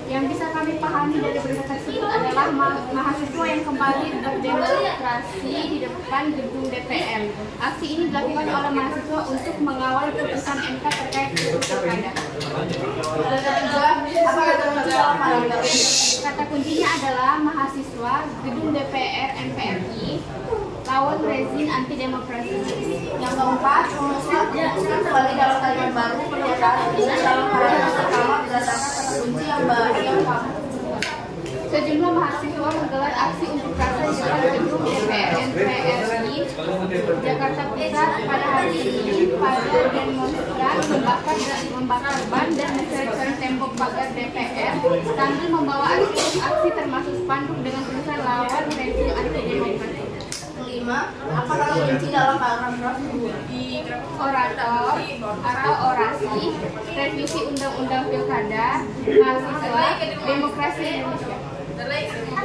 Yang bisa kami pahami dari berita tersebut adalah mahasiswa yang kembali berdemonstrasi di depan gedung DPR. Aksi ini dilakukan oleh mahasiswa untuk mengawal putusan MK terkait pilkada. Apa kata kunci? Kata kuncinya adalah mahasiswa gedung DPR MPRI lawan rezim anti demokrasi. Yang keempat, rumuskan kembali dalam kalimat baru pernyataan dalam paragraf pertama berdasarkan kata kunci yang kamu. Sejumlah mahasiswa menggelar aksi unjuk rasa di depan gedung DPR MPRI Jakarta Pusat pada hari ini. Pada demonstran membakar ban dan mencoret tembok pagar DPR sambil membawa aksi termasuk spanduk dengan tulisan lawan rezim anti demokrasi. Kelima, apa kata kunci dalam paragraf 2? Orator atau orasi, revisi undang-undang pilkada, mahasiswa, demokrasi Indonesia.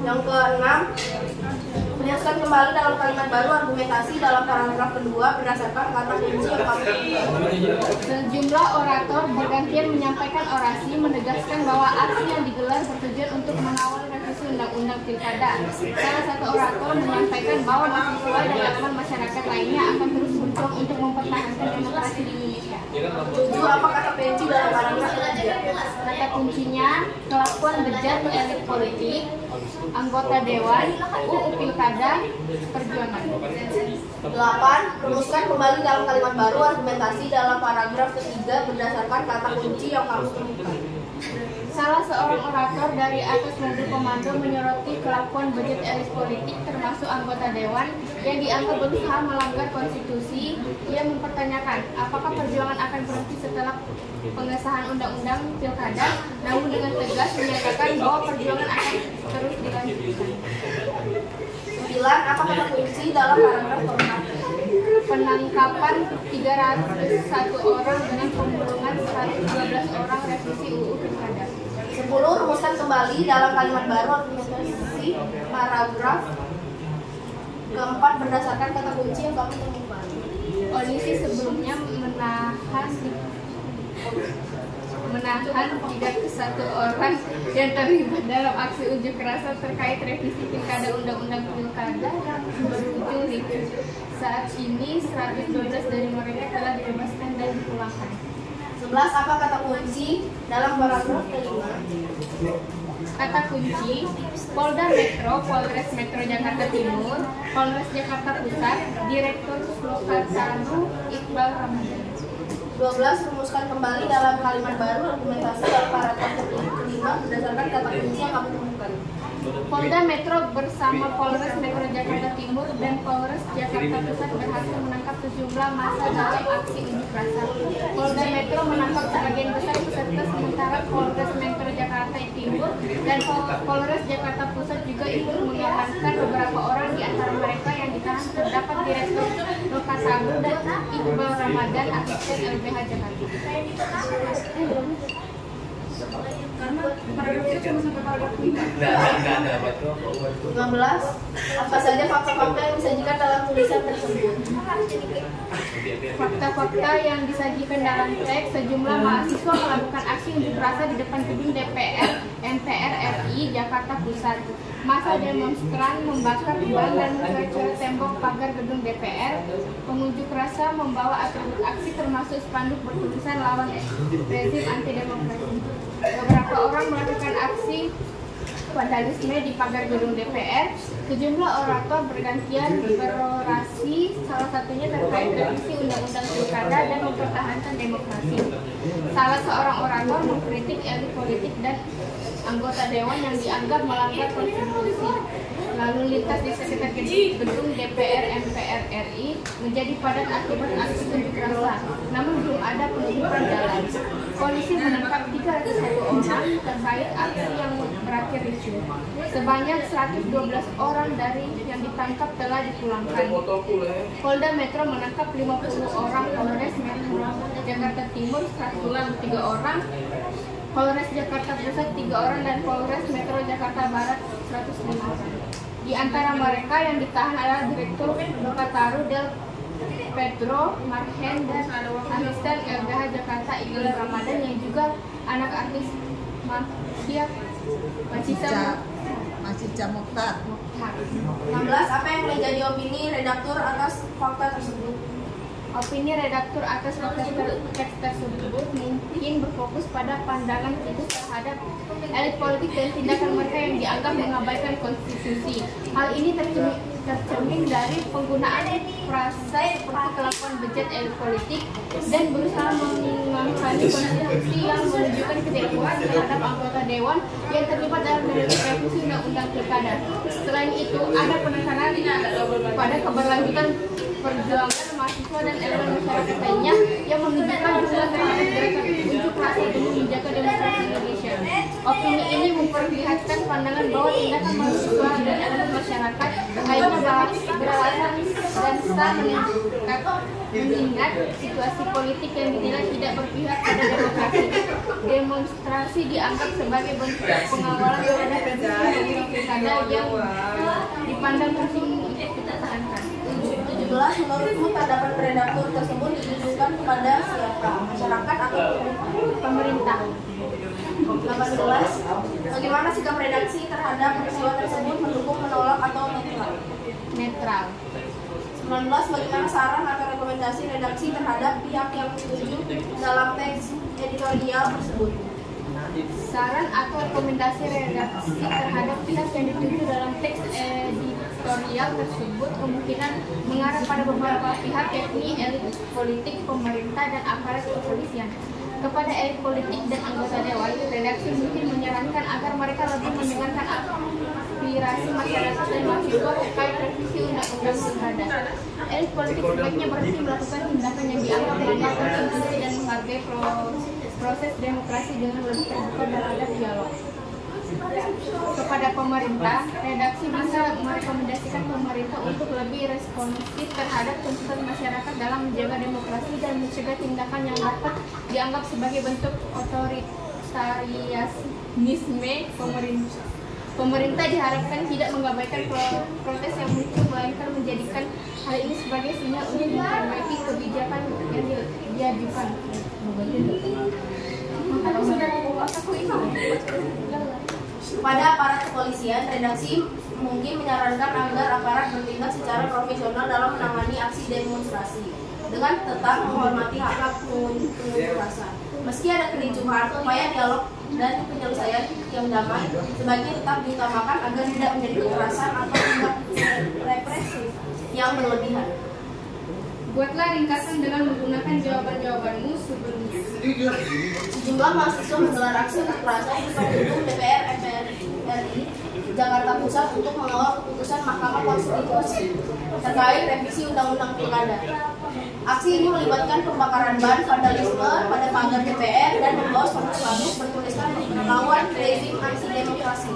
Yang keenam, menjelaskan kembali dalam kalimat baru argumentasi dalam paragraf kedua berdasarkan kata kunci yang kamu. Sejumlah orator bergantian menyampaikan orasi menegaskan bahwa aksi yang digelar bertujuan untuk mengawal revisi undang-undang pilkada. Salah satu orator menyampaikan bahwa mahasiswa dan elemen masyarakat lainnya akan terus berjuang untuk mempertahankan demokrasi di Indonesia. Tujuh, apa kata kunci dalam paragraf ketiga? Kata kuncinya kelakuan bejat elit politik, anggota dewan, UU Pilkada, perjuangan. 8. Rumuskan kembali dalam kalimat baru argumentasi dalam paragraf ketiga berdasarkan kata kunci yang kamu temukan. Salah seorang orator dari atas mobil komando menyoroti kelakuan budget elit politik termasuk anggota dewan yang dianggap berusaha melanggar konstitusi. Ia mempertanyakan apakah perjuangan akan berhenti setelah pengesahan undang-undang pilkada, namun dengan tegas menyatakan bahwa perjuangan akan terus dilanjutkan. 9. Apa kata kunci dalam paragraf keempat? Penangkapan 301 orang dengan pembunuhan 112 orang revisi UU Pilkada. 10. Rumuskan kembali dalam kalimat baru argumentasi paragraf keempat berdasarkan kata kunci yang kamu temukan. Polisi sebelumnya menahan 31 orang yang terlibat dalam aksi unjuk rasa terkait revisi pilkada undang-undang pilkada yang berujung ricuh. Saat ini 112 dari mereka telah dibebaskan dan dipulangkan. 11. Apa kata kunci dalam paragraf kelima? Kata kunci: Polda Metro, Polres Metro Jakarta Timur, Polres Jakarta Pusat, Direktur Lokataru Iqbal Ramadan. 12. Rumuskan kembali dalam kalimat baru argumentasi dalam paragraf kelima berdasarkan kata kunci yang kamu temukan. Polda Metro bersama Polres Metro Jakarta Timur dan Polres Jakarta Pusat berhasil menangkap sejumlah massa dalam aksi unjuk rasa. Polda Metro menangkap sebagian besar peserta, sementara Polres Metro Jakarta Timur dan Polres Jakarta Pusat juga ikut mengamankan beberapa orang di antara mereka yang ditahan terdapat Direktur Lokataru dan Iqbal Ramadan, asisten LBH Jakarta. Karena paragrafnya cuma sampai paragraf 5. 15. Apa saja fakta-fakta yang disajikan dalam tulisan tersebut? Fakta-fakta yang disajikan dalam teks: sejumlah mahasiswa melakukan aksi unjuk rasa di depan gedung DPR MPR RI Jakarta Pusat. Massa demonstran membakar ban dan mengecoret tembok pagar gedung DPR. Pengunjuk rasa membawa atribut aksi termasuk spanduk bertulisan lawan rezim anti demokrasi. Beberapa orang melakukan aksi vandalisme di pagar gedung DPR. Sejumlah orator bergantian berorasi, salah satunya terkait revisi undang-undang pilkada dan mempertahankan demokrasi. Salah seorang orator mengkritik elit politik dan anggota dewan yang dianggap melanggar konstitusi. Lalu lintas di sekitar gedung DPR MPR RI menjadi padat akibat aksi unjuk rasa, namun belum ada penutupan jalan. Polisi menangkap 301 orang terkait aksi yang berakhir ricuh. Sebanyak 112 orang dari yang ditangkap telah dipulangkan. Polda Metro menangkap 50 orang, Polres Metro Jakarta Timur 103 orang, Polres Jakarta Pusat 3 orang, dan Polres Metro Jakarta Barat 105 orang. Di antara mereka yang ditahan adalah Direktur Lokataru Del Pedro Marhen dan asisten LBH Jakarta Iqbal Ramadan yang juga anak artis Masjid Mokhtar. 16. Apa yang menjadi opini redaktur atas fakta tersebut? Opini redaktur atas teks tersebut mungkin berfokus pada pandangan kritis terhadap elit politik dan tindakan mereka yang dianggap mengabaikan konstitusi. Hal ini tercermin dari penggunaan frasa seperti kelakuan bejat elit politik dan berusaha mengingkari konstitusi yang menunjukkan ketidakpuasan terhadap anggota dewan yang terlibat dalam revisi undang-undang pilkada. Selain itu, ada penekanan pada keberlanjutan perjuangan mahasiswa dan elemen masyarakat lainnya yang menunjukkan dukungan terhadap gerakan unjuk rasa demi menjaga demokrasi Indonesia. Opini ini memperlihatkan pandangan bahwa tindakan mahasiswa dan elemen masyarakat lainnya beralasan dan sah mengingat situasi politik yang dinilai tidak berpihak pada demokrasi. Demonstrasi dianggap sebagai bentuk pengawalan terhadap revisi pilkada yang dipandang penting untuk dipertahankan. 17. Menurutmu terdapat redaktur tersebut ditujukan kepada siapa? Masyarakat atau pemerintah? 18. Bagaimana sikap redaksi terhadap peristiwa tersebut? Mendukung, menolak, atau netral? Netral. 19. Bagaimana saran atau rekomendasi redaksi terhadap pihak yang setuju dalam teks editorial tersebut? Saran atau rekomendasi redaksi terhadap pihak yang dituju dalam teks editorial tersebut kemungkinan mengarah pada beberapa pihak, yakni elit politik, pemerintah, dan aparat kepolisian. Kepada elit politik dan anggota dewan, redaksi mungkin menyarankan agar mereka lebih mendengarkan aspirasi masyarakat dan mahasiswa terkait revisi undang-undang pilkada. Elit politik sebaiknya berhenti melakukan tindakan yang dianggap melanggar konstitusi dan menghargai proses demokrasi dengan lebih terbuka dan ada dialog. Kepada pemerintah, redaksi bisa merekomendasikan pemerintah untuk lebih responsif terhadap tuntutan masyarakat dalam menjaga demokrasi dan mencegah tindakan yang dapat dianggap sebagai bentuk otoritarianisme pemerintah. Pemerintah diharapkan tidak mengabaikan protes yang muncul, melainkan menjadikan hal ini sebagai sinyal untuk memperbaiki kebijakan yang diajukan. Kepada aparat kepolisian, redaksi mungkin menyarankan agar aparat bertindak secara profesional dalam menangani aksi demonstrasi dengan tetap menghormati hak pengunjuk rasa. Meski ada kericuhan, upaya dialog dan penyelesaian yang damai sebaiknya tetap diutamakan agar tidak menjadi kekerasan atau tindak represif yang berlebihan. Buatlah ringkasan dengan menggunakan jawaban-jawabanmu sebelumnya. Sejumlah mahasiswa menggelar aksi unjuk rasa di depan gedung DPR RI Jakarta Pusat untuk mengawal keputusan Mahkamah Konstitusi terkait revisi Undang-Undang Pilkada. Aksi ini melibatkan pembakaran ban, vandalisme pada pagar DPR dan membawa spanduk bertuliskan melawan rezim anti-demokrasi.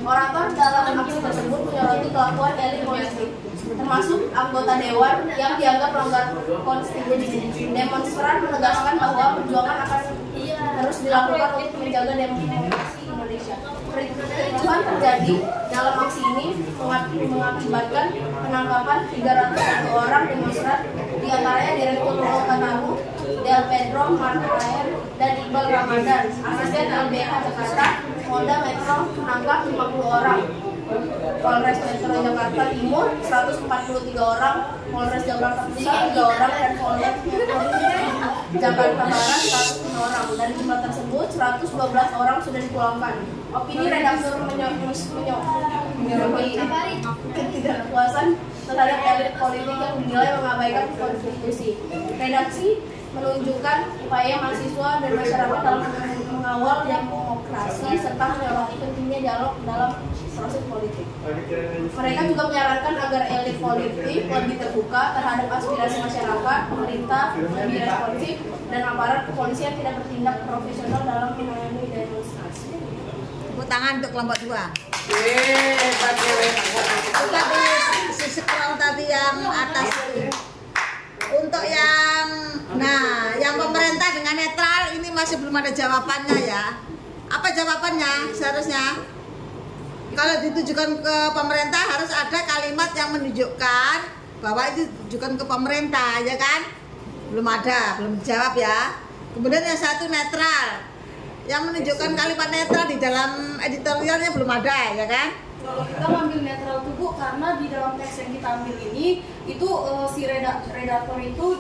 Orator dalam aksi tersebut menyoroti kelakuan elit politik, termasuk anggota dewan yang dianggap melanggar konstitusi. Demonstran menegaskan bahwa perjuangan akan terus dilakukan untuk menjaga demokrasi Indonesia. Kericuhan terjadi dalam aksi ini mengakibatkan penangkapan 301 orang demonstran, diantaranya Direktur Lokataru, Del Pedro Martraer, dan Iqbal Ramadan. Asisten LBH Jakarta, Polda Metro menangkap 50 orang. Polres Metro Jakarta Timur 143 orang, Polres Jakarta Pusat 3 orang, dan Polres Metro Jakarta Barat 105 orang. Dari jumlah tersebut 112 orang sudah dipulangkan. Opini redaktur menyoroti ketidakpuasan terhadap elit politik yang dinilai mengabaikan konstitusi. Redaksi menunjukkan upaya mahasiswa dan masyarakat dalam mengawal demokrasi serta menyoroti pentingnya dialog dalam proses politik. Mereka juga menyarankan agar elit politik lebih terbuka terhadap aspirasi masyarakat, pemerintah lebih responsif, dan aparat kepolisian tidak bertindak profesional dalam menangani demonstrasi. Tepuk tangan untuk kelompok 2. Kita di scroll tadi yang atas itu. Untuk yang yang pemerintah dengan netral ini masih belum ada jawabannya ya. Apa jawabannya seharusnya? Kalau ditujukan ke pemerintah harus ada kalimat yang menunjukkan bahwa itu ditujukan ke pemerintah, ya kan? Belum ada, belum dijawab ya. Kemudian yang satu netral, yang menunjukkan kalimat netral di dalam editorialnya belum ada, ya kan? Kalau kita ngambil netral itu Bu, karena di dalam teks yang kita ambil ini itu si redaktor itu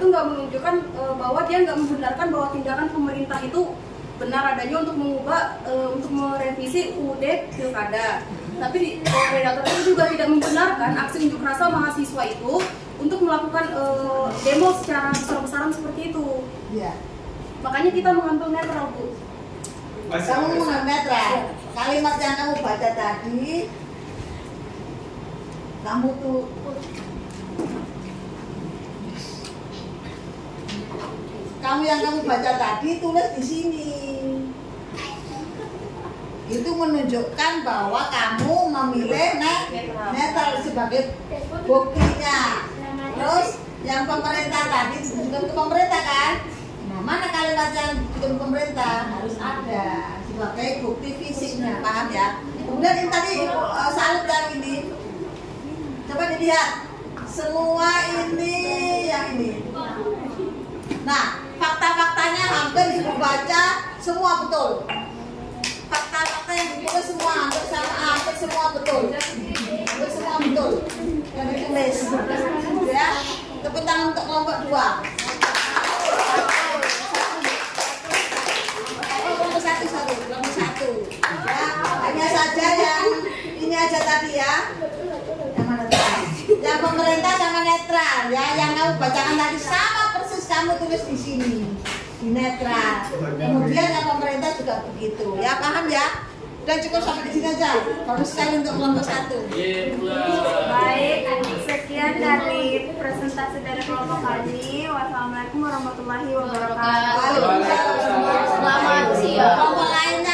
nggak menunjukkan bahwa dia nggak membenarkan bahwa tindakan pemerintah itu benar adanya untuk mengubah untuk merevisi UUD Pilkada. Tapi redaktor itu juga tidak membenarkan aksi unjuk rasa mahasiswa itu untuk melakukan demo secara besar-besaran seperti itu. Iya. Makanya kita mengambil netral Bu. Kamu mengambil netral. Kalimat yang kamu baca tadi, kamu tuh yang kamu baca tadi tulis di sini. Itu menunjukkan bahwa kamu memilih netral sebagai buktinya. Terus yang pemerintah tadi ditujukan ke pemerintah kan? Nah, mana kalimat yang ditujukan ke pemerintah harus ada sebagai bukti fisiknya, paham ya? Kemudian ini tadi salut yang ini, coba dilihat semua ini yang ini. Nah, fakta-faktanya hampir ibu baca semua betul. Fakta-fakta yang ditulis semua hampir semua betul. Hampir semua betul yang ditulis. Ya, tepuk tangan untuk kelompok 2. Kelompok satu. Ya, hanya saja yang ini aja tadi ya. Yang mana tadi? Yang pemerintah sama netral ya. Yang kamu bacakan tadi sama persis kamu tulis di sini. netral. Kemudian yang pemerintah juga begitu. Ya paham ya? Udah cukup sampai di sini aja. Bagus sekali untuk kelompok 1. Baik, sekian dari presentasi dari kelompok kami. Wassalamualaikum warahmatullahi wabarakatuh. Waalaikumsalam. Selamat siang. Kelompok lainnya